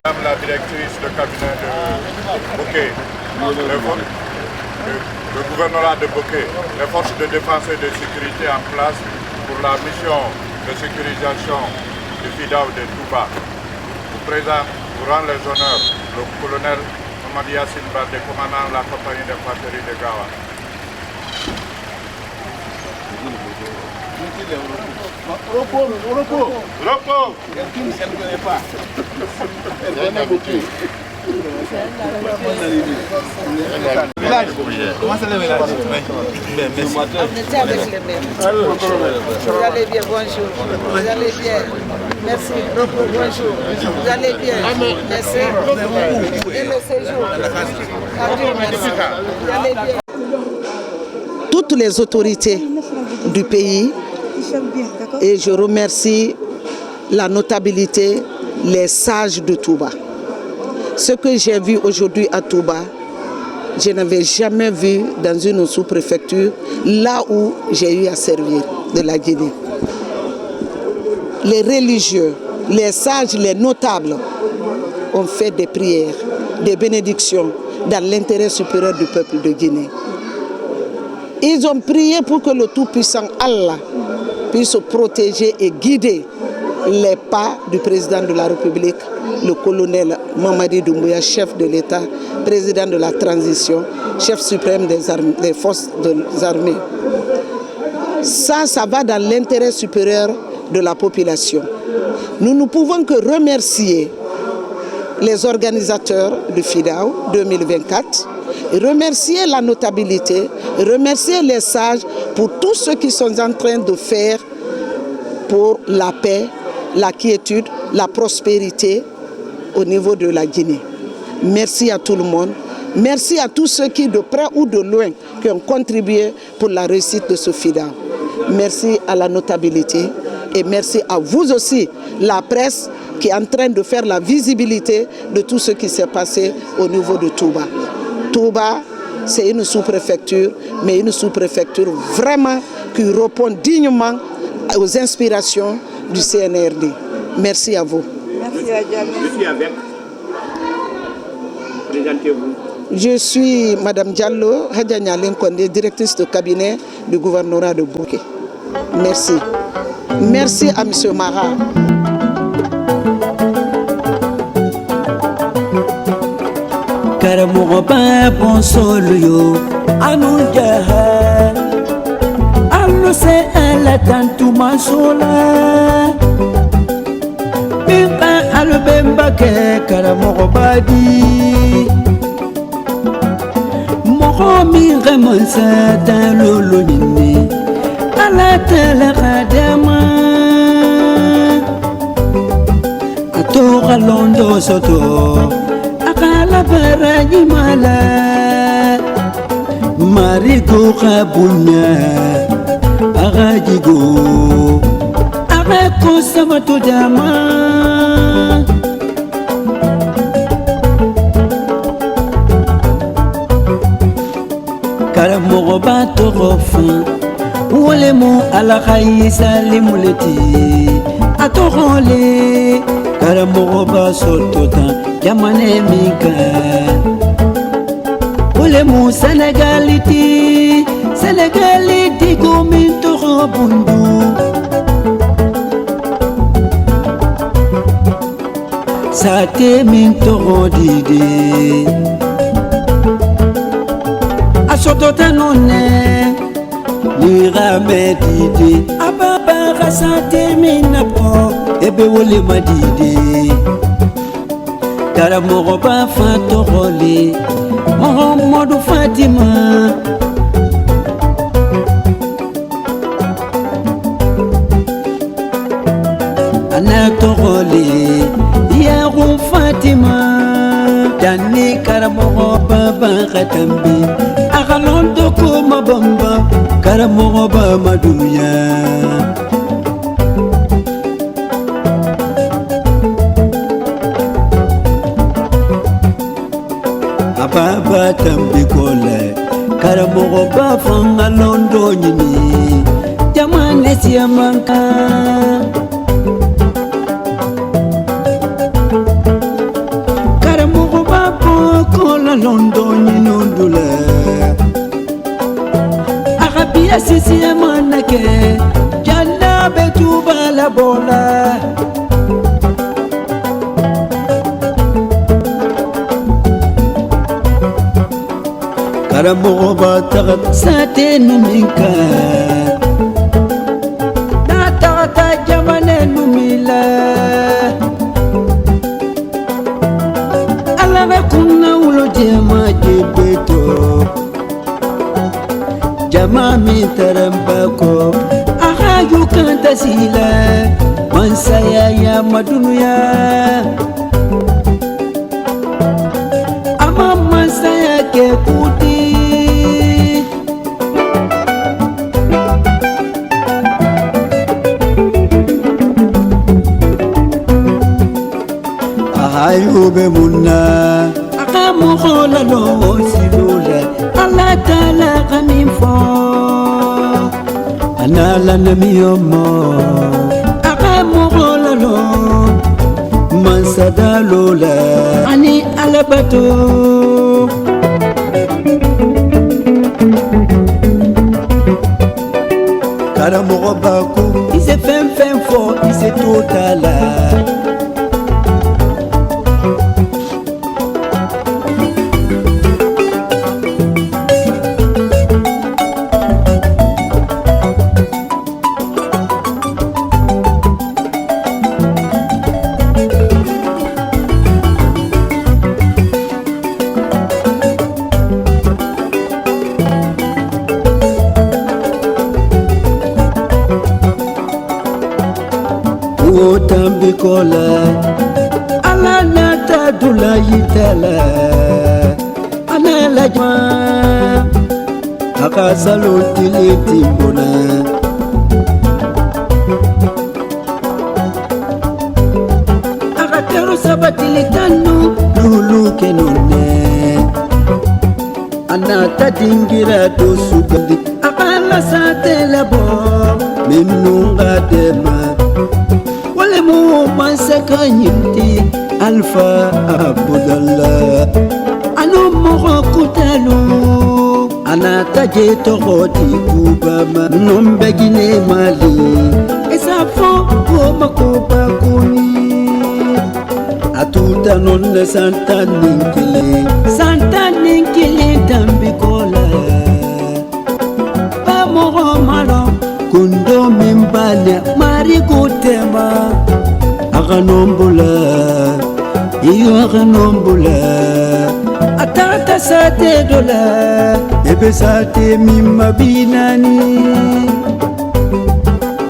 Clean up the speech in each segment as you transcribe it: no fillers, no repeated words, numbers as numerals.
Madame la directrice de cabinet de Bokeh, le gouvernorat de Bokeh, les forces de défense et de sécurité en place pour la mission de sécurisation du FIDAO de Touba. Vous rend les honneurs le colonel Mamadi Yassine Baldé, commandant la compagnie d'infanterie de Gawa. Repos. Comment ça le village? On était avec les maires. Vous allez bien, bonjour. Vous allez bien. Merci. Bonjour. Vous allez bien. Merci. Et le séjour. Adieu, merci. Vous allez bien. Toutes les autorités du pays, et je remercie la notabilité, les sages de Touba. Ce que j'ai vu aujourd'hui à Touba, je n'avais jamais vu dans une sous-préfecture, là où j'ai eu à servir de la Guinée. Les religieux, les sages, les notables ont fait des prières, des bénédictions dans l'intérêt supérieur du peuple de Guinée. Ils ont prié pour que le Tout-Puissant Allah puisse protéger et guider les pas du président de la République, le colonel Mamadi Doumbouya, chef de l'État, président de la transition, chef suprême des forces des armées. Ça va dans l'intérêt supérieur de la population. Nous ne pouvons que remercier les organisateurs du FIDAO 2024, remercier la notabilité, remercier les sages pour tout ce qu'ils sont en train de faire pour la paix, la quiétude, la prospérité au niveau de la Guinée. Merci à tout le monde. Merci à tous ceux qui, de près ou de loin, qui ont contribué pour la réussite de ce FIDAO. Merci à la notabilité et merci à vous aussi, la presse, qui est en train de faire la visibilité de tout ce qui s'est passé au niveau de Touba. Touba, c'est une sous-préfecture, mais une sous-préfecture vraiment qui répond dignement aux inspirations du CNRD. Merci à vous. Merci à Diallo. Je suis avec. Présentez-vous. Je suis Madame Diallo Hadjania Linkonde, directrice de cabinet du gouvernorat de Bokeh. Merci. Merci à M. Mara. Karamogoba bonsolo anu jaha allo se ala tantu masola binka albemba ke karamogoba di mogo mi remonsa tan lolo nini ala tala kadama atora londo soto akala baraji mala marigo kabunya agajigo agako samato jama karamogo batorofa wolemo ala khayisa limuleti atohole karamogo basotota jamane mika wolemo senegaliti gominto bundu sate minto dide asotota nonne nirame dide ababa rasate minapo ebe wole madide karamogo ba fatogole Mohamadou Fatima anatogole yagu Fatima dani karamogo baba khatambi agalondo ko mabamba karamogo ba madunya baba tambi kole karamogo ba fanga londo nyini jamane siamanka londo nyinundula Arabia sisi manake Janna betuba la bola Karamogo batagat sate numinka Natata jamane numila Alave kuna ulo jema jebeto Jama mintarambako Aha yukanta sila Mansaya ya madunuya Ama mansaya ke kuti Ayube munna akamu khola lo silula Allah taala kamifo anala namiyomo akamu khola lo mansadalola ani alabato karamogo baku ise fem fo ise totala Tambikola ala nata dula yitala ana lajma akasalo tiliti bona akatero sabatilitanu lulu kenone anata dingira to sugandi akala satela bo minunga dema Walemu mansaka nyimti Alfa Abdallah Anu mogo kutalu Anataje tokoti kubama Nombegine mali Esafo koma kuba kuni Atuta nonne santa ninkili tambikola Ba mogo malo Kundo mimbale mari kutema Aganombula Iyo aganombula Atata sate dola Ebe sate mimma binani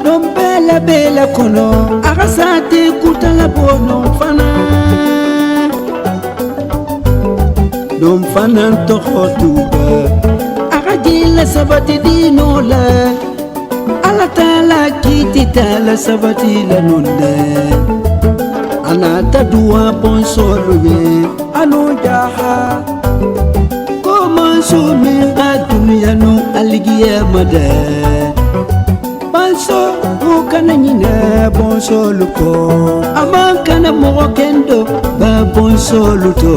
Nombela bela kono Aga sate kutala bono fana Dom fana ntokotuba Aga jila sabati dinola Allah taala kiti taala sabati la nonde Anata dua bonsolo ye anu jaha Komansu min dunia nu aligiya mada Banso ukana nyina bonsolo ko Amankana mogo kendo ba bonsolo to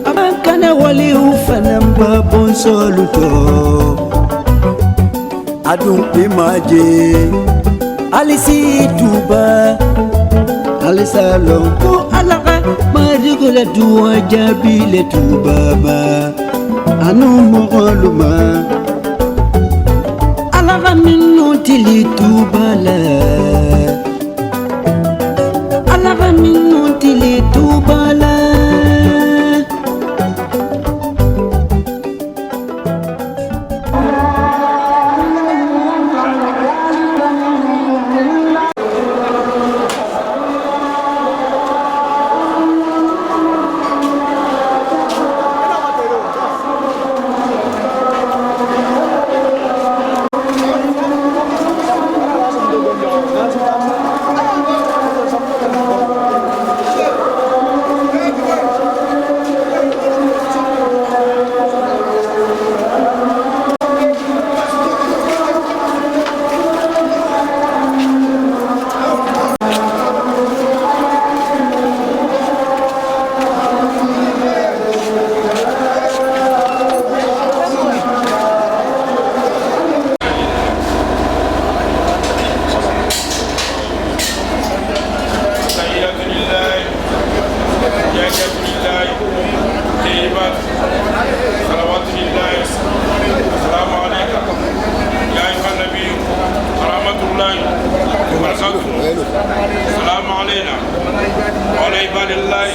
Amankana wali ufanam ba bonsolo to Adun imaje Alisi tuba Alisalo ko alaka Marigula duwa jabile tuba ba Anu mogoluma Alaka minu tili tuba la Alaka minu tili tuba la Gracias. ibadillahi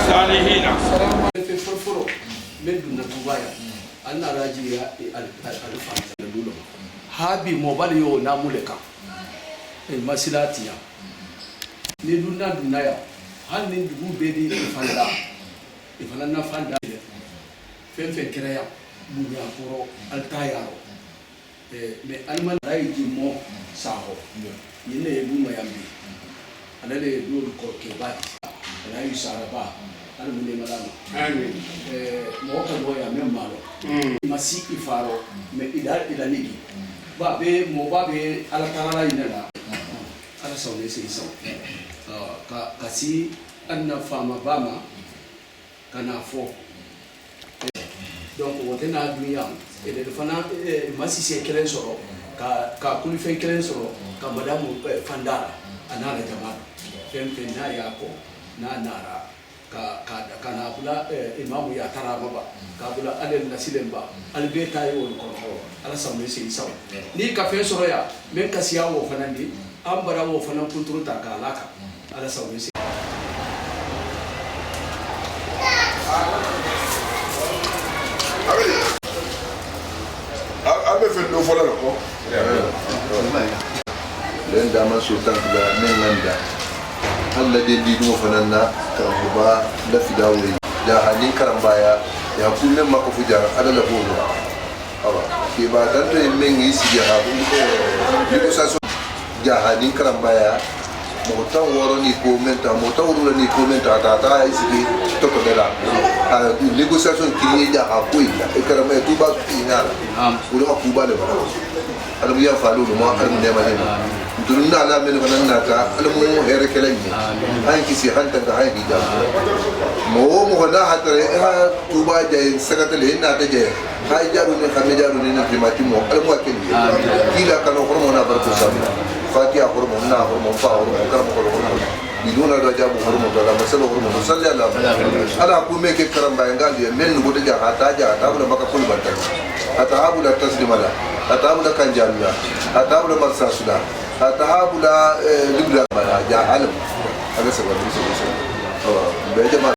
salihina fɔlɔfɔlɔ n bɛ donna tuba yan an nana jigiya alifansa dulo habi mɔbali y'o naamu le kan masila ti yan ni dunna dunna yan hali ni dugu bɛɛ ni ifana na fan da dɛ fɛn fɛn kɛra yan muɲakɔrɔ ali t'a yarɔ mais alimani ala ye ji mɔ sahɔ yen ne ye duma yan bi ale de ye dolu kɔrɔkɛba ye ala ye saraba ali mun de ma la mɔgɔ ka dɔgɔ yan mɛ maa lɔ ma si i fa rɔ mais ila negi ba bɛ mɔgɔba bɛ ala taala ɲinɛ la ala sɔn ne sigi sɔn ka si ali na faama ba ma ka n'a fɔ donc o tɛ n'a dun yan fana ma sise kelen sɔrɔ ka kulifɛn kelen sɔrɔ ka madamu fandara a n'a la jama fɛn fɛn n'a y'a kɔ n'a nara ka n'a bila imamu ya tara ma ba k'a bila ale nasilen ba ale bɛ taa ye o kɔnɔ ala sɔn bɛ sigi saw n'i ka fɛn sɔrɔ yan n bɛ kasiya o fana di an bara o fana kunturu ta k'a la kan ala sɔn bɛ sigi. abe fɛn dɔ fɔlɔ la kɔ len dama sultan da men landa Allah de di dum fanan na ka ba da fidawi da halin karambaya ya kunne mako fuja ala la bono awa ke ba dan to men yi si ha bu ko sa so ja halin karambaya mo tan woro ni komenta mo tan woro ni komenta ta isi to ko dela a négociation qui ya ha ko ila e karambaya tu ba ina ko ma ku ba le ba alamu ya falu mo alamu ne ma ne dunna la men fanan naka alamu here kelen ni an kisi hanta ga hay hija mo hana hatare ha tuba jay sakatale na ta jay hay jaru ne khame jaru ne na primati mo alamu akel kila kanu hormo na barko sabna fatiha hormo na hormo fa hormo karam hormo biduna da jabu hormo da masalo hormo sallallahu ala ku me ke karam bayangal ye men go ja hata bula maka kul bantal atahabu la taslimala atahabu la kanjalla atahabu la marsasula atahabu la libla bala ja alam aga sabab be jama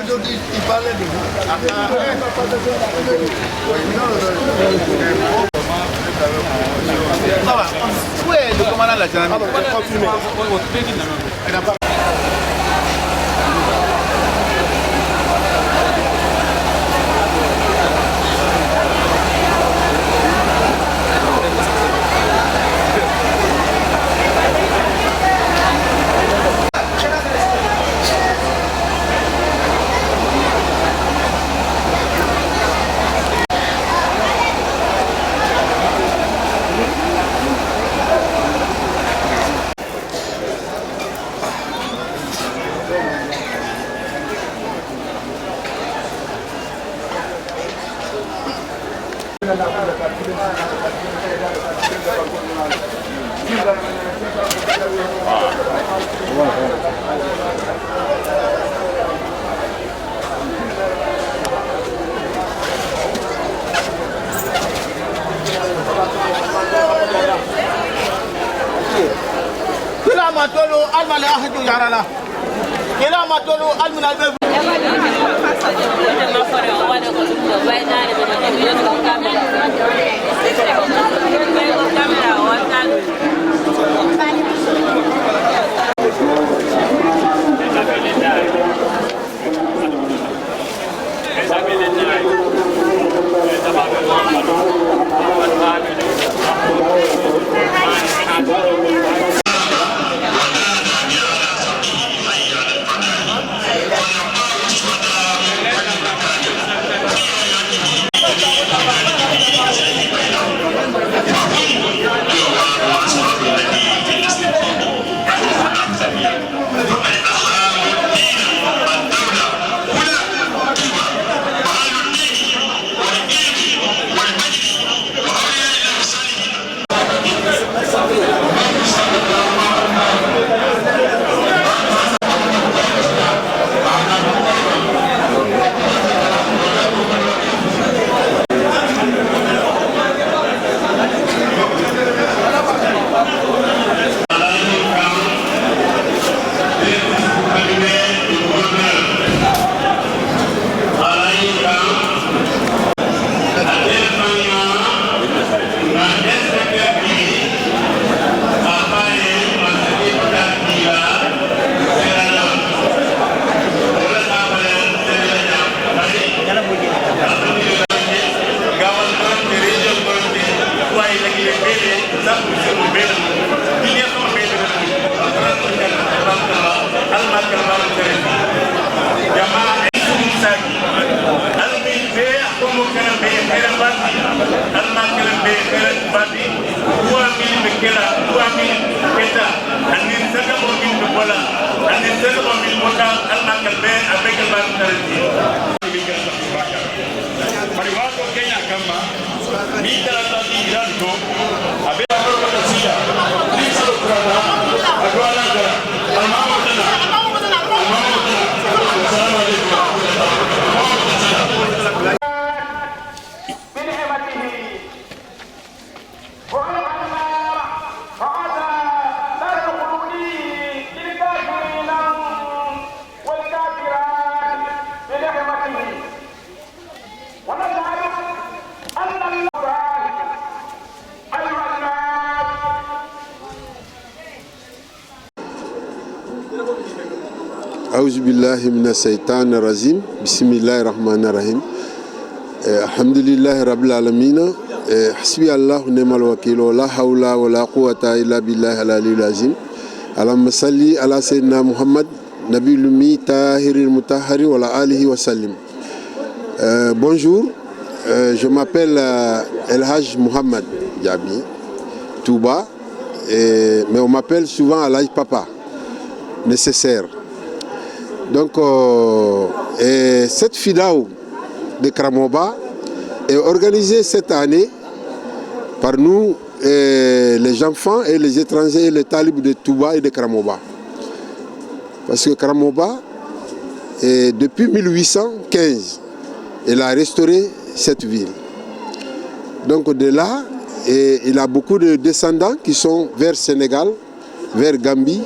Aujourd'hui, il parlait de vous. Ça va. Où est le commandant de la gendarmerie? Kila matolo almale ahadu yarala. Kila matolo almale أعوذ بالله من الشيطان الرجيم بسم الله الرحمن الرحيم الحمد لله رب العالمين حسبي الله ونعم الوكيل ولا حول ولا قوة إلا بالله العلي العظيم اللهم صل على سيدنا محمد نبي الأمي طاهر المطهر وعلى آله وسلم. Bonjour, je m'appelle El Haj Mohamed Diaby Touba, mais on m'appelle souvent El Haj Papa nécessaire. Donc, cette FIDAO de Kramoba est organisée cette année par nous, les enfants et les étrangers et les talibs de Touba et de Kramoba. Parce que Kramoba Et depuis 1815, il a restauré cette ville. Donc de là, il a beaucoup de descendants qui sont vers Sénégal, vers Gambie,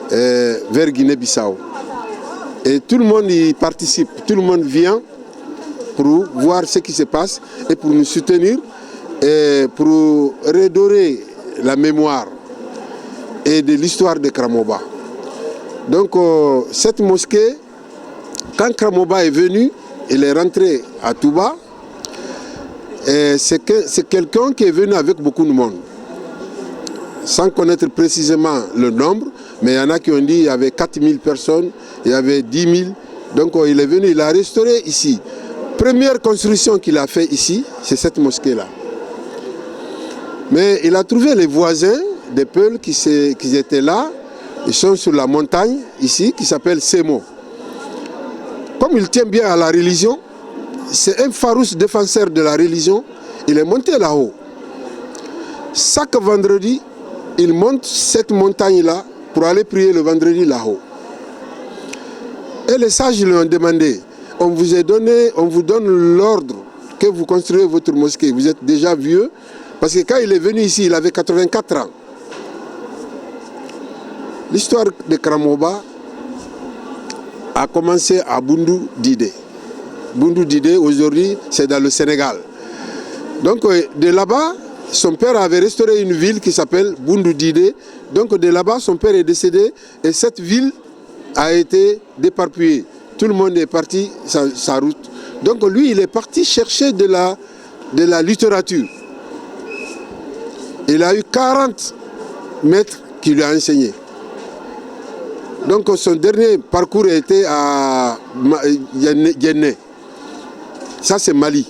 vers Guinée-Bissau. Et tout le monde y participe, tout le monde vient pour voir ce qui se passe et pour nous soutenir et pour redorer la mémoire et de l'histoire de Kramoba. Donc cette mosquée, quand Kramoba est venu, il est rentré à Touba, c'est quelqu'un qui est venu avec beaucoup de monde. Sans connaître précisément le nombre, mais il y en a qui ont dit qu'il y avait 4000 personnes, il y avait 10 000. Donc il est venu, il a restauré ici. Première construction qu'il a fait ici, c'est cette mosquée-là. Mais il a trouvé les voisins des Peuls qui étaient là. Ils sont sur la montagne ici, qui s'appelle Semo. Comme il tient bien à la religion, c'est un farouche défenseur de la religion. Il est monté là-haut. Chaque vendredi, il monte cette montagne-là pour aller prier le vendredi là-haut. Et les sages lui ont demandé, on vous donne l'ordre que vous construisez votre mosquée. Vous êtes déjà vieux, parce que quand il est venu ici, il avait 84 ans. L'histoire de Kramoba a commencé à Bundu Didé. Bundu Didé, aujourd'hui, c'est dans le Sénégal. Donc, de là-bas, son père avait restauré une ville qui s'appelle Bundu Didé. Donc, de là-bas, son père est décédé et cette ville a été déparpillée. Tout le monde est parti sa route. Donc, lui, il est parti chercher de la littérature. Il a eu 40 maîtres qui lui ont enseigné. Donc son dernier parcours était à Yéné. Ça c'est Mali.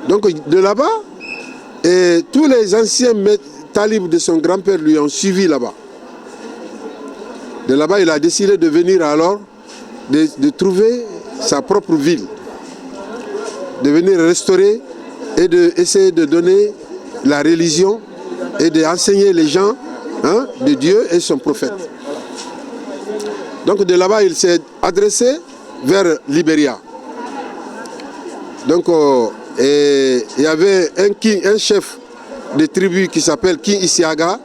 Donc de là-bas, tous les anciens talibs de son grand-père lui ont suivi là-bas. De là-bas, il a décidé de venir alors, de trouver sa propre ville. De venir restaurer et d'essayer de donner la religion et d'enseigner les gens de Dieu et son prophète. Donc de là-bas, il s'est adressé vers Libéria. Donc il y avait un chef de tribu qui s'appelle King Isiaga.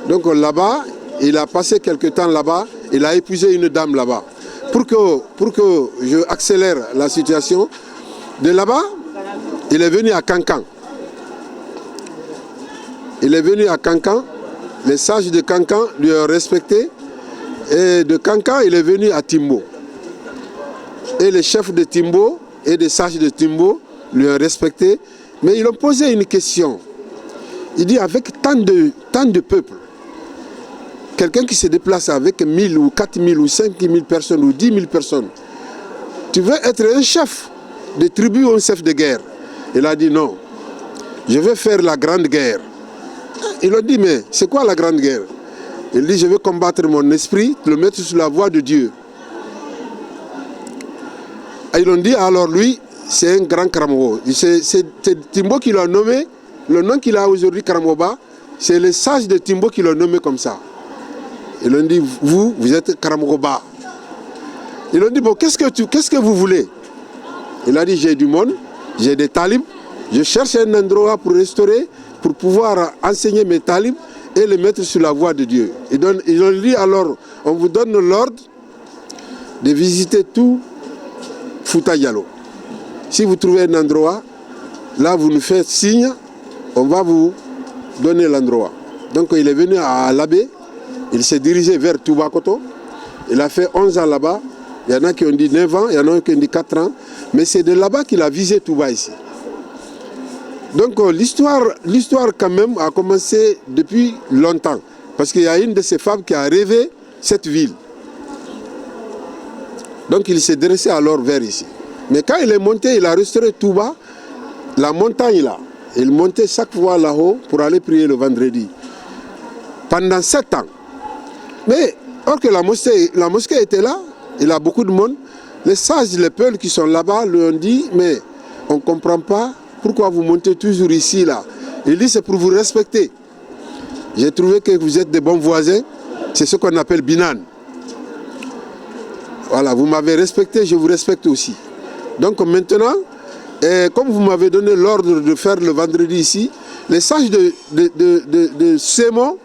Donc là-bas, il a passé quelque temps là-bas, il a épousé une dame là-bas. Pour que je accélère la situation, de là-bas, il est venu à Kankan. Il est venu à Kankan, les sages de Kankan lui ont respecté. Et de Kankan, il est venu à Timbo. Et les chefs de Timbo et les sages de Timbo lui ont respecté. Mais ils ont posé une question. Il dit, avec tant de peuples, quelqu'un qui se déplace avec 1000 ou 4000 ou 5000 personnes ou 10 000 personnes, tu veux être un chef de tribu ou un chef de guerre? Il a dit non, je vais faire la grande guerre. Ils ont dit, mais c'est quoi la grande guerre? Il dit, je vais combattre mon esprit, le mettre sur la voie de Dieu. Et ils ont dit, alors lui, c'est un grand Kramoba. C'est Timbo qui l'a nommé, le nom qu'il a aujourd'hui, Kramoba, c'est les sages de Timbo qui l'ont nommé comme ça. Ils ont dit, vous êtes Kramoba. Ils ont dit, bon, qu'est-ce que vous voulez? Il a dit, j'ai du monde, j'ai des talibs, je cherche un endroit pour restaurer, pour pouvoir enseigner mes talibs et les mettre sur la voie de Dieu. Ils ont dit alors, on vous donne l'ordre de visiter tout Fouta Yalo. Si vous trouvez un endroit, là vous nous faites signe, on va vous donner l'endroit. Donc il est venu à Labé, il s'est dirigé vers Toubakoto, il a fait 11 ans là-bas, il y en a qui ont dit 9 ans, il y en a qui ont dit 4 ans, mais c'est de là-bas qu'il a visé Touba ici. Donc l'histoire quand même a commencé depuis longtemps. Parce qu'il y a une de ces femmes qui a rêvé cette ville. Donc il s'est dressé alors vers ici. Mais quand il est monté, il a restauré Touba, la montagne là. Il montait chaque fois là-haut pour aller prier le vendredi. Pendant 7 ans. Mais or que la mosquée était là, il a beaucoup de monde. Les sages, les Peuls qui sont là-bas lui ont dit, mais on ne comprend pas. Pourquoi vous montez toujours ici, là? Il dit, c'est pour vous respecter. J'ai trouvé que vous êtes des bons voisins. C'est ce qu'on appelle binan. Voilà, vous m'avez respecté, je vous respecte aussi. Donc maintenant, comme vous m'avez donné l'ordre de faire le vendredi ici, les sages de Sémon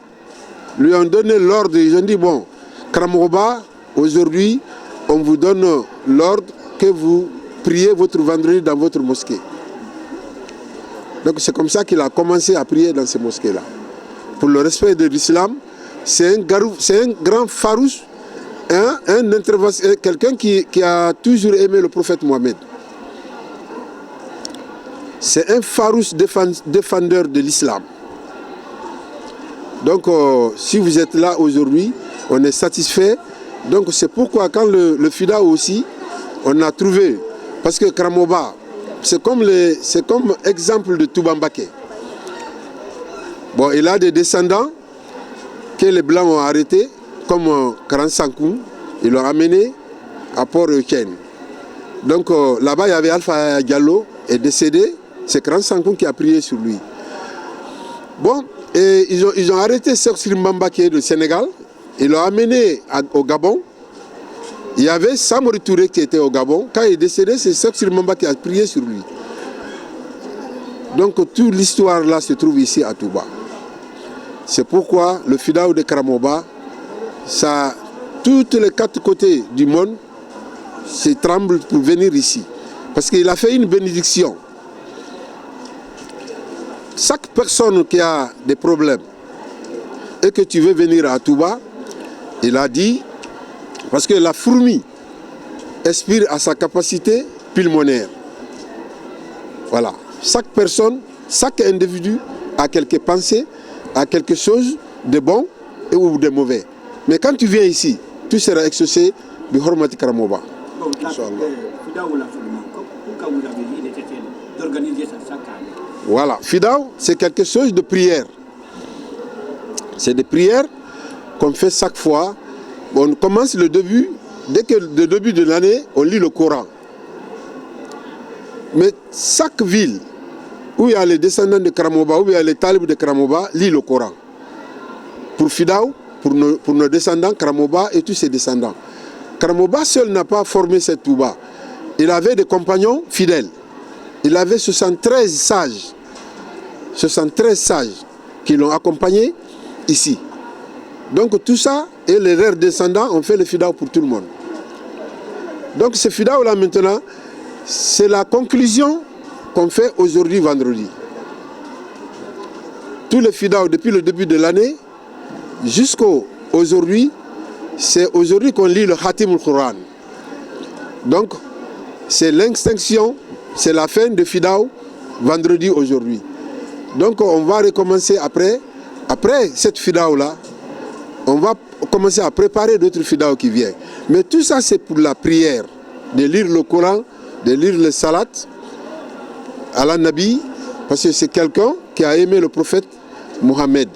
lui ont donné l'ordre. Ils ont dit, bon, Karamoba, aujourd'hui, on vous donne l'ordre que vous priez votre vendredi dans votre mosquée. Donc c'est comme ça qu'il a commencé à prier dans ces mosquées-là. Pour le respect de l'islam, c'est un grand farouche, quelqu'un qui a toujours aimé le prophète Mohammed. C'est un farouche défendeur de l'islam. Donc si vous êtes là aujourd'hui, on est satisfait. Donc c'est pourquoi quand le FIDA aussi, on a trouvé, parce que Karamoba, c'est comme exemple de Touba Mbaké. Bon, il a des descendants que les Blancs ont arrêtés, comme Karan Sankou, ils l'ont amené à Port-Euken. Donc là-bas, il y avait Alpha Diallo, est décédé, c'est Karan Sankou qui a prié sur lui. Bon, et ils ont arrêté Serge Mbaké du Sénégal, ils l'ont amené au Gabon. Il y avait Samori Touré qui était au Gabon. Quand il est décédé, c'est Serge Mbaké qui a prié sur lui. Donc toute l'histoire là se trouve ici à Touba. C'est pourquoi le Fidaou de Karamoba, ça, tous les 4 côtés du monde se tremblent pour venir ici. Parce qu'il a fait une bénédiction. Chaque personne qui a des problèmes et que tu veux venir à Touba, il a dit, parce que la fourmi aspire à sa capacité pulmonaire. Voilà. Chaque personne, chaque individu a quelques pensées, a quelque chose de bon ou de mauvais. Mais quand tu viens ici, tu seras exaucé de Hormati Karamoba. Voilà, Fidaou, c'est quelque chose de prière. C'est des prières qu'on fait chaque fois. On commence le début, dès que le début de l'année, on lit le Coran. Mais chaque ville où il y a les descendants de Karamoba, où il y a les talibs de Karamoba, lit le Coran. Pour Fidaou, pour nos descendants, Karamoba et tous ses descendants. Karamoba seul n'a pas formé cette Touba. Il avait des compagnons fidèles. Il avait 73 sages. 73 sages qui l'ont accompagné ici. Donc tout ça, et les rares descendants ont fait le Fidaou pour tout le monde. Donc ce Fidaou là maintenant, c'est la conclusion qu'on fait aujourd'hui vendredi. Tous les Fidaou depuis le début de l'année jusqu'à aujourd'hui, c'est aujourd'hui qu'on lit le Khatim al-Quran. Donc c'est l'extinction, c'est la fin de Fidaou vendredi aujourd'hui. Donc on va recommencer après cette Fidaou là, on va commencer à préparer d'autres Fidaou qui viennent. Mais tout ça c'est pour la prière, de lire le Coran, de lire le Salat, Allah Nabi, parce que c'est quelqu'un qui a aimé le prophète Mohammed.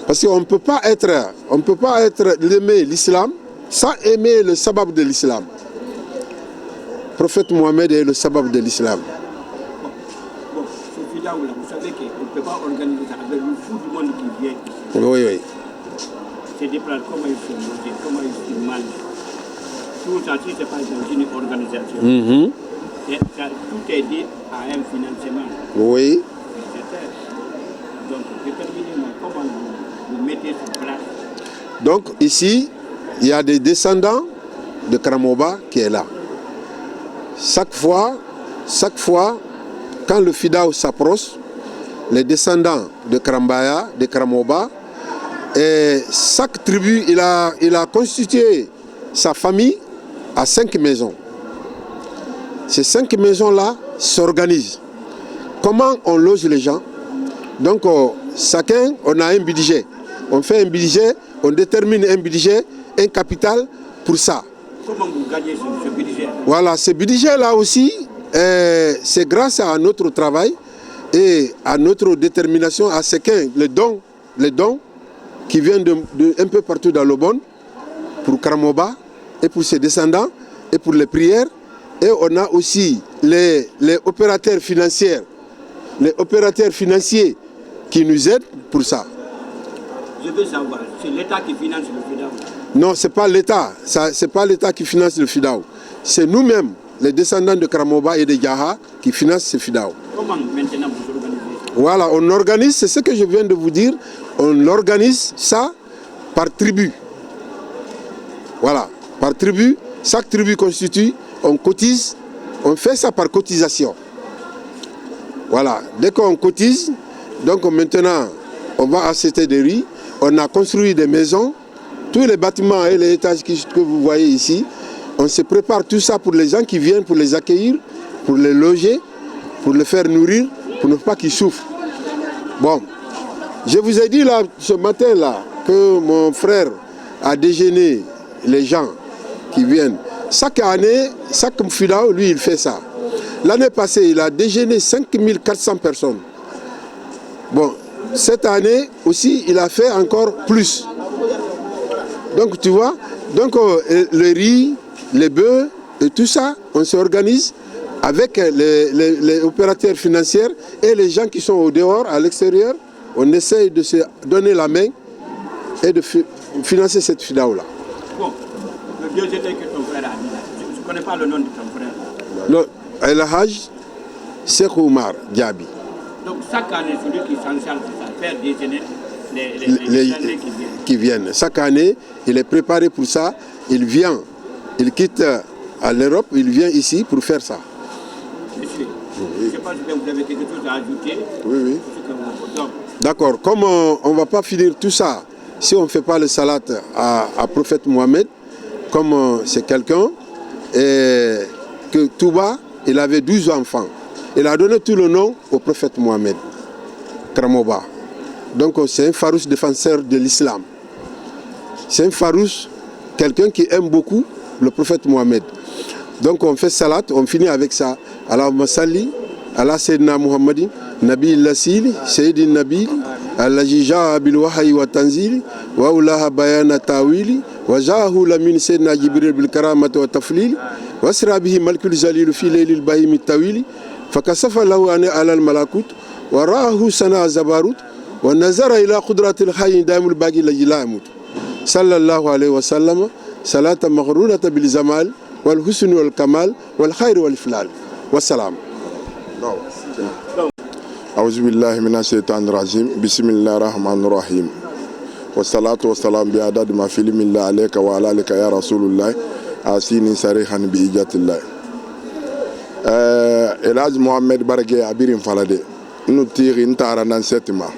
Parce qu'on ne peut pas aimer l'islam sans aimer le sabab de l'islam. Le prophète Mohammed est le sabab de l'islam. Bon, ce Fidaou là, vous savez qu'on ne peut pas organiser ça avec le fou du monde qui vient ici. Oui. C'est des plans, comment ils sont logés, comment ils se mangent. Tout ça, si ce n'est pas dans une organisation. Et ça, tout est dit à un financement. Oui. Donc, déterminez-moi comment vous mettez sur place. Donc, ici, il y a des descendants de Karamoba qui est là. Chaque fois, quand le Fidaou s'approche, les descendants de Karambaya, de Karamoba, et chaque tribu, il a constitué sa famille à 5 maisons. Ces 5 maisons-là s'organisent. Comment on loge les gens? Donc, chacun, on a un budget. On fait un budget, on détermine un budget, un capital pour ça. Comment vous gagnez ce budget? Voilà, ce budget-là aussi, c'est grâce à notre travail et à notre détermination, à chacun, les dons qui viennent un peu partout dans le monde, pour Karamoba et pour ses descendants et pour les prières. Et on a aussi les opérateurs financiers, qui nous aident pour ça. Je veux savoir, c'est l'État qui finance le Fidaou. Non, ce n'est pas l'État. Ce n'est pas l'État qui finance le FIDAO. C'est nous-mêmes, les descendants de Karamoba et de Yaha, qui financent ce FIDAO. Comment maintenant vous organisez ça? Voilà, on organise, c'est ce que je viens de vous dire, on organise ça par tribu. Voilà, par tribu, chaque tribu constitue, on cotise, on fait ça par cotisation. Voilà, dès qu'on cotise, donc maintenant, on va acheter des riz, on a construit des maisons, tous les bâtiments et les étages que vous voyez ici, on se prépare tout ça pour les gens qui viennent, pour les accueillir, pour les loger, pour les faire nourrir, pour ne pas qu'ils souffrent. Bon, je vous ai dit là, ce matin-là, que mon frère a déjeuné les gens qui viennent. Chaque année, chaque FIDAO, lui, il fait ça. L'année passée, il a déjeuné 5400 personnes. Bon, cette année aussi, il a fait encore plus. Donc, tu vois, donc, le riz, les bœufs et tout ça, on s'organise avec les opérateurs financiers et les gens qui sont au dehors, à l'extérieur. On essaye de se donner la main et de financer cette FIDAO-là. Bon, le Dieu que ton frère a dit là, je ne connais pas le nom de ton frère. Le El Haj Cheikh Oumar Diaby. Donc chaque année, celui qui s'en charge de ça, faire déjeuner les qui viennent. Chaque année, il est préparé pour ça. Il vient, il quitte à l'Europe, il vient ici pour faire ça. Monsieur, je ne sais pas si vous avez quelque chose à ajouter. Oui, oui. Donc, d'accord, comme on ne va pas finir tout ça si on ne fait pas le salat à prophète Mohamed, comme c'est quelqu'un, et que Touba, il avait 12 enfants. Il a donné tout le nom au prophète Mohamed, Karamoba. Donc c'est un farouche défenseur de l'islam. C'est un farouche, quelqu'un qui aime beaucoup le prophète Mohamed. Donc on fait salat, on finit avec ça. Allahumma salli, ala Sayyidina Muhammadin, Nabi Lasili, Sayyidin Nabil, Al-Jija bil Wahayi wa Tanzili, wa Ulaha Bayana Tawili, wa Jahu Lamin Sayyidina Jibril bil Karamati wa Taflili, wa Asra bihi Malkul Zalilu fi Laylil Bahimi Tawili, fakasafa lahu ane alal malakut, wa Rahu Sana Zabarut, wa Nazara ila Qudratil Hayy Daimul Bagi Lajila Amut. Sallallahu alayhi wa sallam, salata maghrurata bil Zamal, wal Husn wal Kamal, wal Khair wal Iflal. Wassalam. أعوذ بالله من الشيطان الرجيم بسم الله الرحمن الرحيم والصلاة والسلام بعدد ما في علم الله عليك وعلى آلك يا رسول الله آسيني صريحا بإجابة الله الحاج محمد بركة عبير فلادي نتيغي نتارا نانسيتما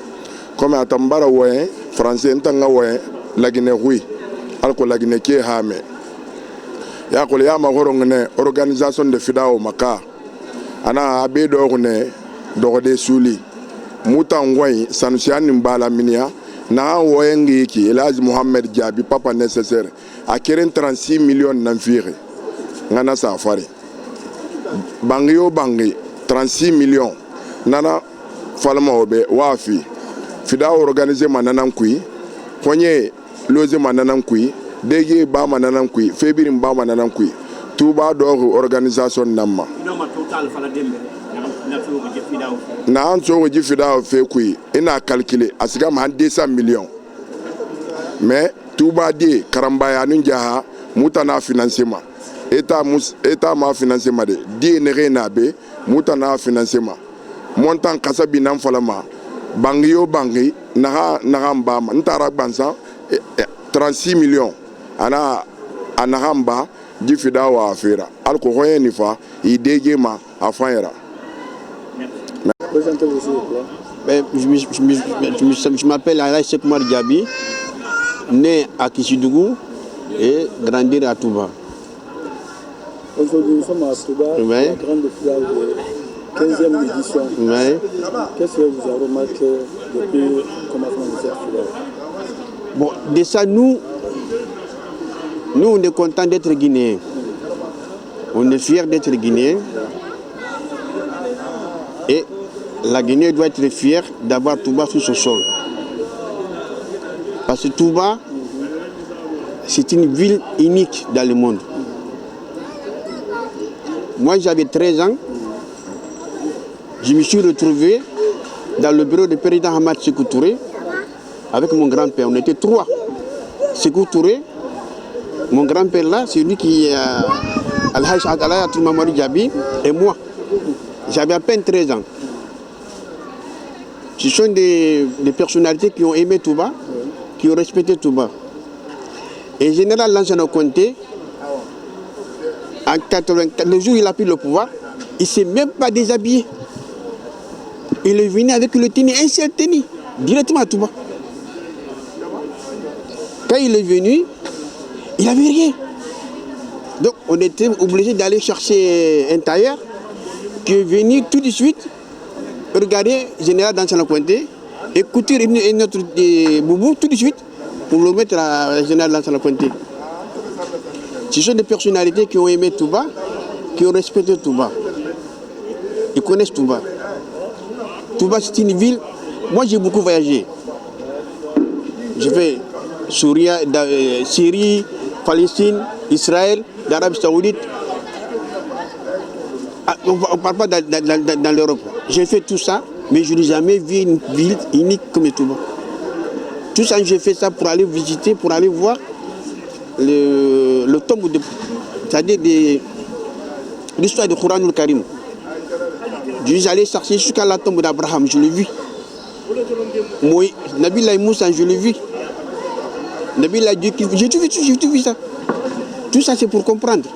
كما أتمبارا وين فرنسي نتنغا وين لغنى غوي ألكو لغنى كي هامي يقول يا مغورونغنى أورغانيزاسيون دي فيداو مكا أنا أبيدوغنى dogode suli mutan wai sanusiani mbala minia na woyengi ki Elhaj Mohamed Diaby papa nécessaire a keren 36 millions nanfire ngana safari bangiyo bangi 36 millions nana falma obe wafi fida organiser mananan kui konye loze mananan kui dege ba mananan kui febirin ba mananan kui tuba do organisation namma non total fala dembe na an tsogo ji FIDAO fe kui ina calculer asiga ma 200 millions mais tuba di karambaya nun jaha mutana financement état ma financement de di ne rena be mutana financement montant kasabi nan falama bangiyo bangi na mbama ntara bansa 36 millions ana anahamba ji FIDAO afira alko hoyeni fa idege ma afanyera. Je m'appelle Elhaj Cheikh Oumar Diaby, né à Kishidougou et grandi à Touba. Aujourd'hui, nous sommes à Touba, la grande FIDAO de 15e édition. Qu'est-ce que vous avez remarqué depuis le commencement de cette FIDAO? Bon, déjà, nous, on est contents d'être Guinéens. On est fiers d'être Guinéens. Et la Guinée doit être fière d'avoir Touba sur son sol. Parce que Touba, c'est une ville unique dans le monde. Moi, j'avais 13 ans. Je me suis retrouvé dans le bureau du président Ahmad Sékou Touré avec mon grand-père. On était 3. Sékou Touré, Mon grand-père là, c'est lui qui Al-Hajj Abdallah Mamadou Diaby et moi. J'avais à peine 13 ans. Ce sont des personnalités qui ont aimé Touba, qui ont respecté Touba. Et le général Lansana Conté, en 84, le jour où il a pris le pouvoir, il ne s'est même pas déshabillé. Il est venu avec le tennis, un seul tennis, directement à Touba. Quand il est venu, il n'avait rien. Donc on était obligé d'aller chercher un tailleur qui est venu tout de suite regarder le général Lansana Conté, écouter notre boubou tout de suite pour le mettre à général Lansana Conté. Ce sont des personnalités qui ont aimé Touba, qui ont respecté Touba. Ils connaissent Touba. Touba, c'est une ville. Moi, j'ai beaucoup voyagé. J'ai fait Syrie, Palestine, Israël, l'Arabie Saoudite. On ne parle pas dans l'Europe. J'ai fait tout ça, mais je n'ai jamais vu une ville unique comme Touba. Tout ça, j'ai fait ça pour aller visiter, pour aller voir le tombe, c'est-à-dire l'histoire de Quran al-Karim. J'allais chercher jusqu'à la tombe d'Abraham, je l'ai vu. Nabi Moussa, je l'ai vu. Nabi j'ai tout vu ça. Tout ça, c'est pour comprendre.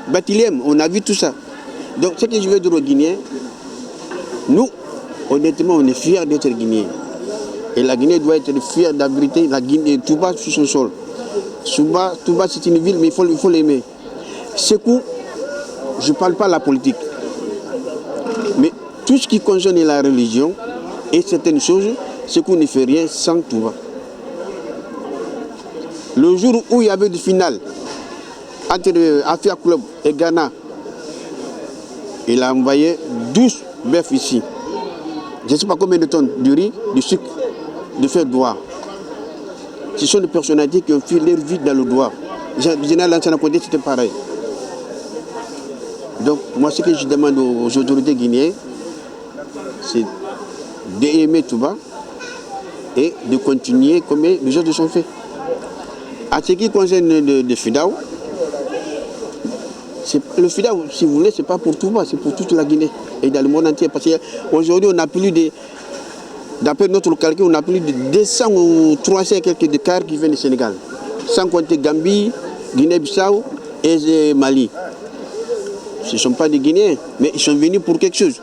Bethléem, on a vu tout ça. Donc, ce que je veux dire aux Guinéens, nous, honnêtement, on est fiers d'être Guinéens. Et la Guinée doit être fière d'abriter la Guinée, Touba sur son sol. Touba, c'est une ville, mais il faut l'aimer. Sékou, je ne parle pas de la politique. Mais tout ce qui concerne la religion et certaines choses, Sékou ne fait rien sans Touba. Le jour où il y avait des finales entre Afia Club et Ghana, il a envoyé 12 bœufs ici. Je ne sais pas combien de tonnes de riz, de sucre, de fer d'oie. Ce sont des personnalités qui ont fait leur vie dans le doigt. Le général Lansana Conté, c'était pareil. Donc, moi, ce que je demande aux autorités guinéennes, c'est d'aimer Touba et de continuer comme les autres sont faits. À ce qui concerne le FIDAO, le FIDAO, si vous voulez, ce n'est pas pour Touba, c'est pour toute la Guinée et dans le monde entier. Parce qu'aujourd'hui, on a plus de, d'après notre calcul, on a plus de 200 ou 300 et quelques de cars qui viennent du Sénégal. Sans compter Gambie, Guinée-Bissau et Mali. Ce ne sont pas des Guinéens, mais ils sont venus pour quelque chose.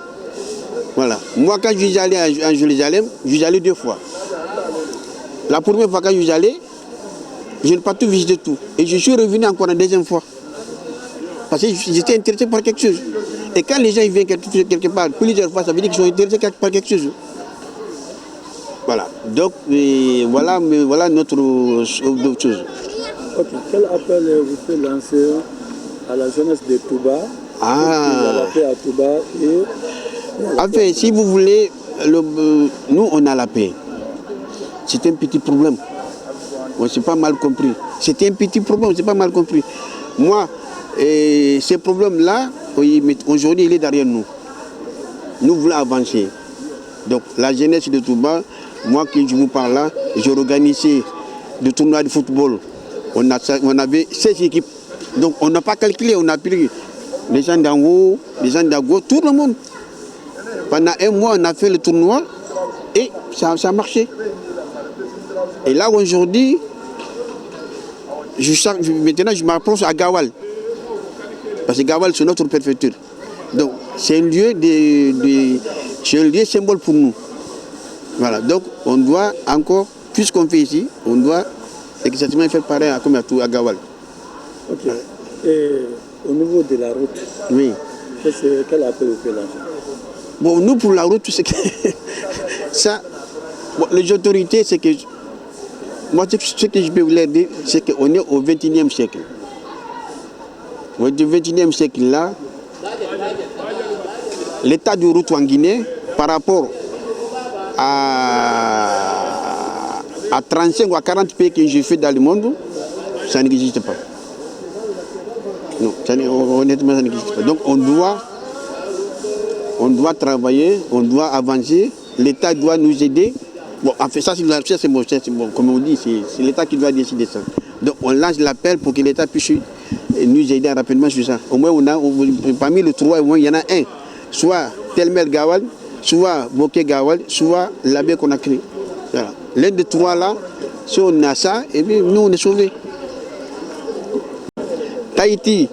Voilà. Moi, quand je suis allé à Jérusalem, je suis allé 2 fois. La première fois quand je suis allé, je n'ai pas tout visité tout. Et je suis revenu encore une deuxième fois. Parce que j'étais intéressé par quelque chose. Et quand les gens ils viennent quelque part, plusieurs fois, ça veut dire qu'ils sont intéressés par quelque chose. Voilà. Donc, voilà notre chose. Ok. Quel appel vous pouvez lancer à la jeunesse de Touba? À la paix à Touba et... Enfin, si vous voulez, nous, on a la paix. C'est un petit problème. On s'est pas mal compris. C'était un petit problème, on s'est pas mal compris. Moi, ce problème-là, aujourd'hui, il est derrière nous. Nous voulons avancer. Donc, la jeunesse de Touba, moi qui je vous parle là, j'ai organisé des tournois de football. On avait 16 équipes. Donc, on n'a pas calculé, on a pris les gens d'en haut, les gens d'en haut, tout le monde. Pendant 1 mois, on a fait le tournoi et ça a marché. Et là, aujourd'hui, maintenant, je m'approche à Gawal. Parce que Gawal, c'est notre préfecture. Donc, c'est un lieu symbole pour nous. Voilà. Donc, on doit encore, puisqu'on fait ici, on doit exactement faire pareil comme à Gawal. Ok. Et au niveau de la route, oui. Quel appel vous faites là? Bon, nous, pour la route, c'est que ça, bon, les autorités, c'est que moi, ce que je peux vous dire, c'est qu'on est au XXIe siècle. Au XXIe siècle, là, l'état de route en Guinée, par rapport à 35 ou à 40 pays que j'ai fait dans le monde, ça n'existe pas. Non, honnêtement, ça n'existe pas. Donc, on doit travailler, on doit avancer, l'État doit nous aider. Bon, en fait, ça c'est bon, comme on dit, c'est l'État qui doit décider ça. Donc on lance l'appel pour que l'État puisse nous aider rapidement sur ça. Au moins, parmi les trois, au moins, il y en a un. Soit Telmer Gawal, soit Boké Gawal, soit l'abbé Conakry. Voilà. L'un des trois là, si on a ça, et bien nous on est sauvés. Tahiti,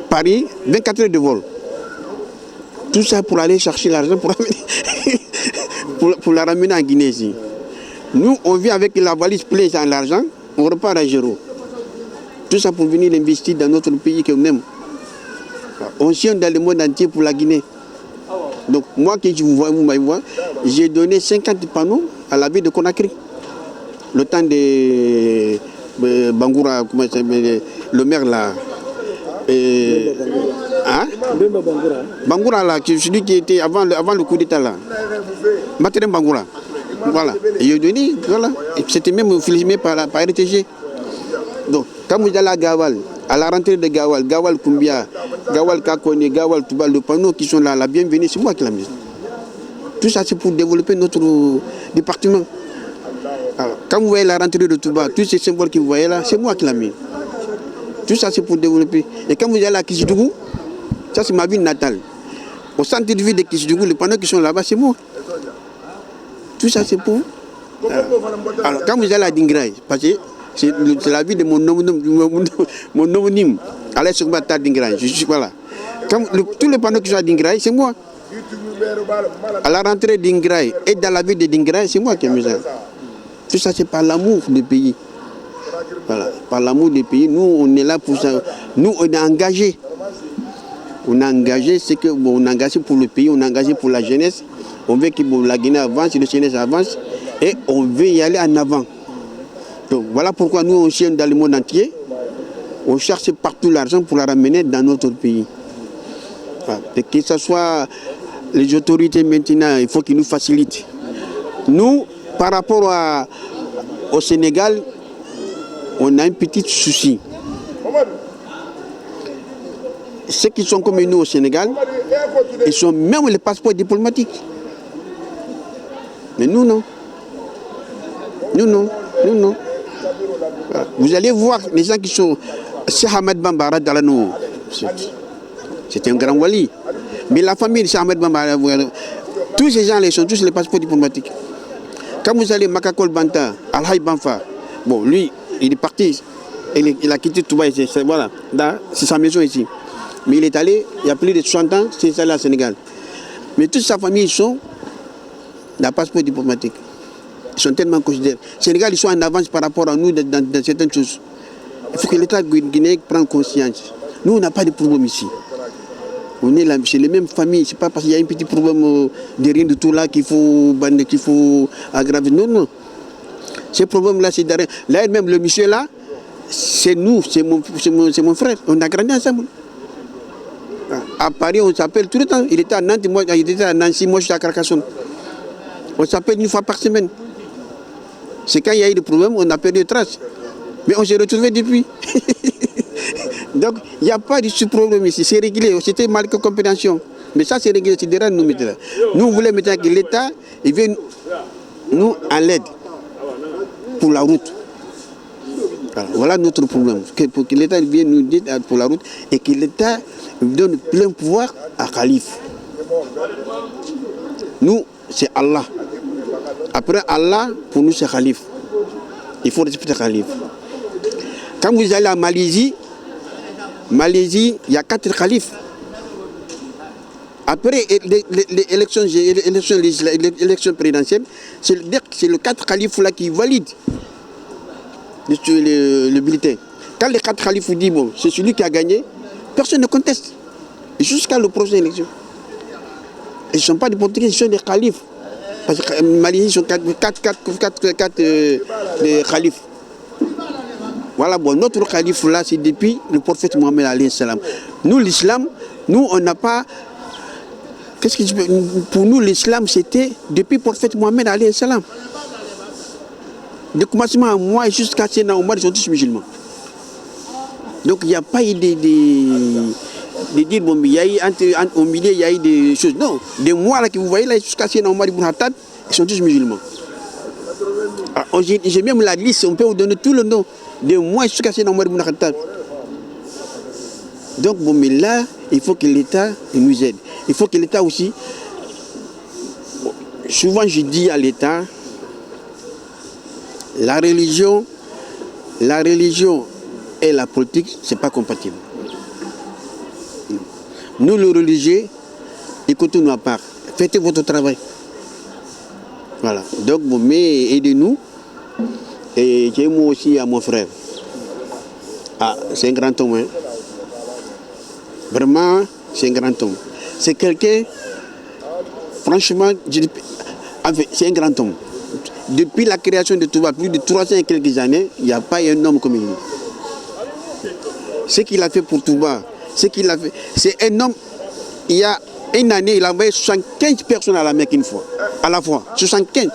Paris, 24 heures de vol. Tout ça pour aller chercher l'argent pour la ramener en Guinée ici. Nous, on vit avec la valise pleine dans l'argent, on repart à zéro. Tout ça pour venir investir dans notre pays qu'on aime. On chante dans le monde entier pour la Guinée. Donc moi, que je vous vois, vous m'avez vu, j'ai donné 50 panneaux à la ville de Conakry. Le temps de Bangoura, comment ça s'appelle, le maire là. Hein? Bangoura là, celui qui était avant le coup d'état là. Matérem Bangoura. Voilà. Et j'ai donné, voilà. C'était même filmé par RTG. Donc, quand vous allez à Gawal, à la rentrée de Gawal, Gawal Kumbia, Gawal Kakone, Gawal Touba, le panneau qui sont là, la bienvenue, c'est moi qui l'ai mis. Tout ça, c'est pour développer notre département. Alors, quand vous voyez la rentrée de Touba, tous ces symboles que vous voyez là, c'est moi qui l'ai mis. Tout ça, c'est pour développer. Et quand vous allez à Kisidougou, ça, c'est ma ville natale. Au centre de ville de Kisidougou, les panneaux qui sont là-bas, c'est moi. Tout ça, c'est pour. Alors, quand vous allez à Dingraï, parce que c'est la vie de mon homonyme, Alain Soukbata Dingraï. Je suis voilà. Tous les panneaux qui sont à Dingraï, c'est moi. À la rentrée d'Ingraï et dans la ville de Dingraï, c'est moi qui ai mis ça. Tout ça, c'est par l'amour du pays. Voilà. Par l'amour du pays, nous, on est là pour ça. Nous, on est engagés. On est engagé, c'est que on est engagé pour le pays, on est engagé pour la jeunesse. On veut que la Guinée avance, la jeunesse avance, et on veut y aller en avant. Donc voilà pourquoi nous on cherche dans le monde entier, on cherche partout l'argent pour la ramener dans notre pays. Voilà. Et que ce soit les autorités maintenant, il faut qu'ils nous facilitent. Nous, par rapport au Sénégal, on a un petit souci. Ceux qui sont comme nous au Sénégal, ils ont même les passeports diplomatiques. Mais nous, non. Nous, non. Nous, non. Voilà. Vous allez voir les gens qui sont... Cheikh Ahmed Bambara Dalano, c'était un grand wali. Mais la famille de Cheikh Ahmed Bambara, tous ces gens-là, ils sont tous les passeports diplomatiques. Quand vous allez Makakol Banta, Al-Haï Banfa, bon, lui, il est parti, il a quitté Touba, voilà, c'est sa maison ici. Mais il est allé, il y a plus de 60 ans, c'est allé au Sénégal. Mais toute sa famille, ils sont dans le passeport diplomatique. Ils sont tellement considérés. Au Sénégal, ils sont en avance par rapport à nous dans certaines choses. Il faut que l'État guinéen prenne conscience. Nous, on n'a pas de problème ici. On est là, c'est les mêmes familles. Ce n'est pas parce qu'il y a un petit problème de rien de tout là qu'il faut aggraver. Non, non. Ce problème-là, c'est derrière. Là, même le monsieur là, c'est nous, c'est mon frère. On a grandi ensemble. À Paris, on s'appelle tout le temps. Il était à Nantes, moi, il était à Nancy, moi je suis à Carcassonne. On s'appelle une fois par semaine. C'est quand il y a eu des problèmes, on a perdu des traces. Mais on s'est retrouvés depuis. Donc, il n'y a pas de ce problème ici. C'est réglé. C'était mal que compréhension. Mais ça, c'est réglé. C'est derrière nous maintenant. Nous, on voulait maintenant que l'État vienne nous en l'aide pour la route. Voilà notre problème. Pour que l'État vienne nous aider pour la route et que l'État donne plein pouvoir à Khalif. Nous, c'est Allah. Après Allah, pour nous, c'est Khalif. Il faut respecter Khalif. Quand vous allez à Malaisie, il y a 4 khalifs. Après l'élection présidentielle, c'est le 4 khalifs là qui valide le bulletin. Quand les 4 khalifs disent bon, c'est celui qui a gagné, personne ne conteste. Jusqu'à la prochaine élection. Ils ne sont pas des Portugais, ils sont des khalifs. Parce que Malaisie sont 4 khalifs. Voilà, bon, notre calife là, c'est depuis le prophète Mohammed alayhi salam. Nous, l'islam, nous, on n'a pas. Pour nous, l'islam, c'était depuis le prophète Mohammed alayhi salam. De commencement à moi jusqu'à Sénat Omar, ils sont tous musulmans. Donc, il n'y a pas eu de dire, bon, il y a eu au milieu, il y a eu des choses. Non, de moi là que vous voyez là, jusqu'à Sénat Omar ibn Khattab, ils sont tous musulmans. J'ai même la liste, on peut vous donner tout le nom de mois jusqu'à ce moment où donc bon, mais là, il faut que l'État nous aide. Il faut que l'État aussi, souvent je dis à l'État, la religion et la politique, c'est pas compatible. Nous, les religieux, écoutez-nous à part. Faites votre travail. Voilà. Donc, bon, mais aidez-nous. Et j'ai moi aussi à mon frère. Ah, c'est un grand homme. Hein? Vraiment, c'est un grand homme. C'est quelqu'un, franchement, c'est un grand homme. Depuis la création de Touba, plus de 300 et quelques années, il n'y a pas un homme comme lui. Ce qu'il a fait pour Touba, c'est un homme, il y a une année, il a envoyé 75 personnes à la Mecque une fois, à la fois. 75,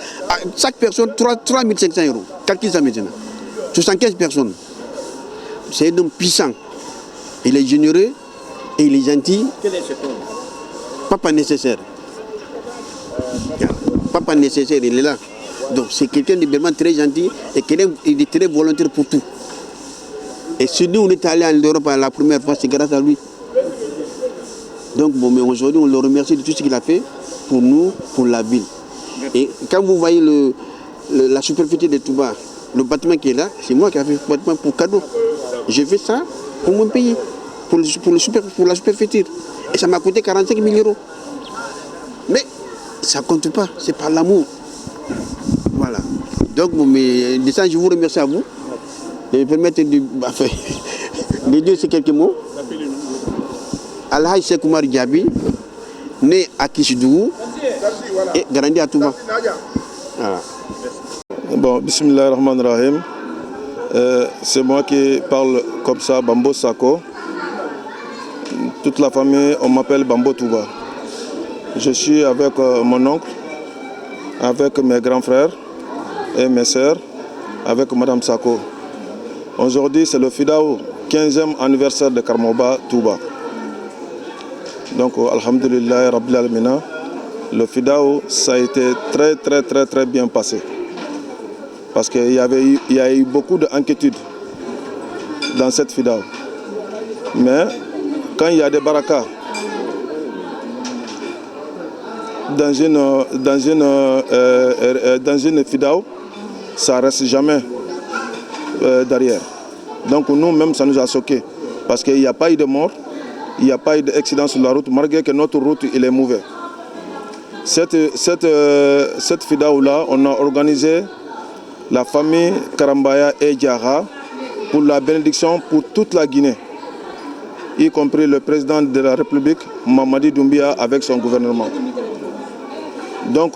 chaque personne, 3500 €. Calculez ça maintenant. 75 personnes. C'est un homme puissant. Il est généreux et il est gentil. Quel est cet homme? Papa nécessaire. Papa nécessaire, il est là. Donc c'est quelqu'un de vraiment très gentil et il est très volontaire pour tout. Et si nous on est allé en Europe la première fois, c'est grâce à lui. Donc bon, mais aujourd'hui on le remercie de tout ce qu'il a fait pour nous, pour la ville. Et quand vous voyez la superficie de Touba, le bâtiment qui est là, c'est moi qui ai fait le bâtiment pour cadeau. J'ai fait ça pour mon pays, pour la superficie. Et ça m'a coûté 45 000 €. Mais ça ne compte pas, c'est par l'amour. Voilà. Donc, bon, mais de ça, je vous remercie à vous. De me permettre de dire ces quelques mots. Alhaï Sekoumar Diaby, né à Kishidou et grandi à Touba. Voilà. Bon, bismillah ar-Rahman ar-Rahim. C'est moi qui parle comme ça, Bambo Sako. Toute la famille, on m'appelle Bambo Touba. Je suis avec mon oncle, avec mes grands frères et mes sœurs, avec Madame Sako. Aujourd'hui, c'est le FIDAO 15e anniversaire de Karmoba Touba. Donc, alhamdulillah, Rabbil Alamina, le FIDAO, ça a été très bien passé. Parce qu'il y a eu beaucoup d'inquiétudes dans cette FIDAO. Mais quand il y a des barakas dans une FIDAO, ça ne reste jamais derrière. Donc nous-mêmes, ça nous a choqués. Parce qu'il n'y a pas eu de mort, il n'y a pas eu d'accident sur la route, malgré que notre route il est mauvaise. Cette FIDAO-là, on a organisé la famille Karambaya et Diarra pour la bénédiction pour toute la Guinée, y compris le président de la République, Mamadi Doumbia, avec son gouvernement. Donc,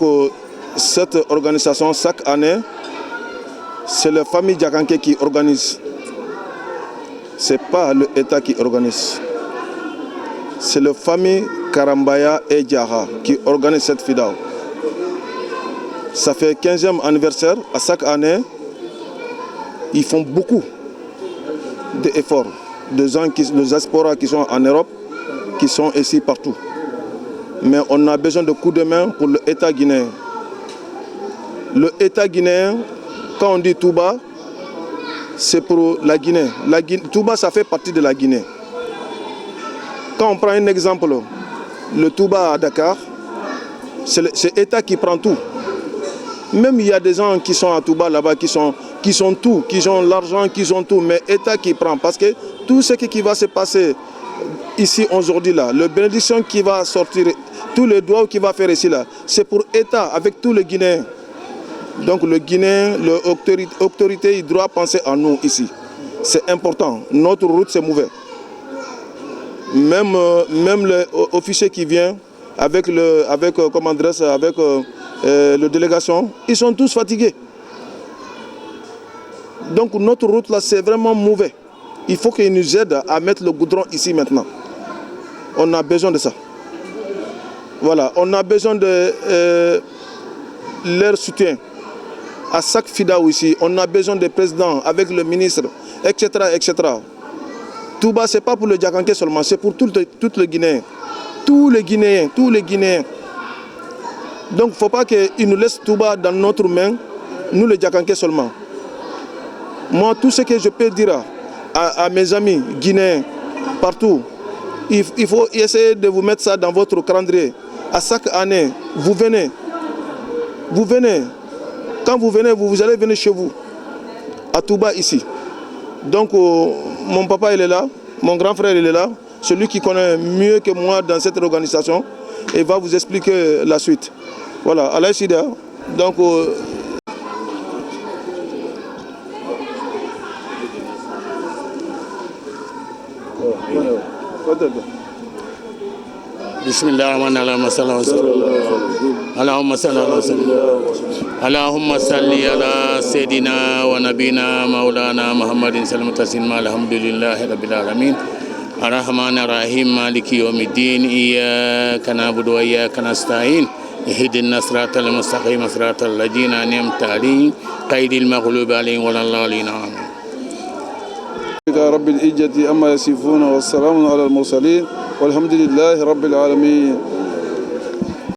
cette organisation, chaque année, c'est la famille Diakanké qui organise. Ce n'est pas l'État qui organise. C'est la famille Karambaya et Diarra qui organise cette FIDAO. Ça fait 15e anniversaire. À chaque année, ils font beaucoup d'efforts. Des diasporas qui sont en Europe, qui sont ici partout. Mais on a besoin de coups de main pour l'État guinéen. Le État guinéen, quand on dit Touba, c'est pour la Guinée. Touba, ça fait partie de la Guinée. Quand on prend un exemple, le Touba à Dakar, c'est l'État qui prend tout. Même il y a des gens qui sont à Touba là-bas, qui sont tout, qui ont l'argent, qui ont tout, mais l'État qui prend. Parce que tout ce qui va se passer ici aujourd'hui, là, la bénédiction qui va sortir, tous les doigts qu'il va faire ici, là, c'est pour l'État, avec tous les Guinéens. Donc le Guinéen, l'autorité, il doit penser à nous ici. C'est important. Notre route, c'est mauvais. Même l'officier qui vient avec la délégation, ils sont tous fatigués. Donc notre route là, c'est vraiment mauvais. Il faut qu'ils nous aident à mettre le goudron ici maintenant. On a besoin de ça. Voilà, on a besoin de leur soutien. À chaque FIDAO ici, on a besoin des présidents avec le ministre, etc. etc. Touba, ce n'est pas pour le Diakanké seulement, c'est pour tout le Guinéen. Tous les Guinéens. Donc il ne faut pas qu'ils nous laissent Touba dans notre main, nous les Diakanké seulement. Moi, tout ce que je peux dire à mes amis guinéens, partout, il faut essayer de vous mettre ça dans votre calendrier. À chaque année, vous venez. Quand vous venez, vous allez venir chez vous, à Touba ici. Donc, mon papa, il est là, mon grand frère, il est là, celui qui connaît mieux que moi dans cette organisation, et va vous expliquer la suite. Voilà, Alaï Sida. Donc, بسم الله الرحمن الرحيم اللهم صل على سيدنا اللهم صل على سيدنا ونبينا مولانا محمد صلى الله عليه وسلم. الحمد لله رب العالمين الرحمن الرحيم مالك يوم الدين إياك نعبد وإياك نستعين اهدنا الصراط المستقيم صراط الذين أنعمت عليهم غير المغضوب عليهم ولا الضالين آمين. رب العزة أما يصفون والسلام على المرسلين والحمد لله رب العالمين.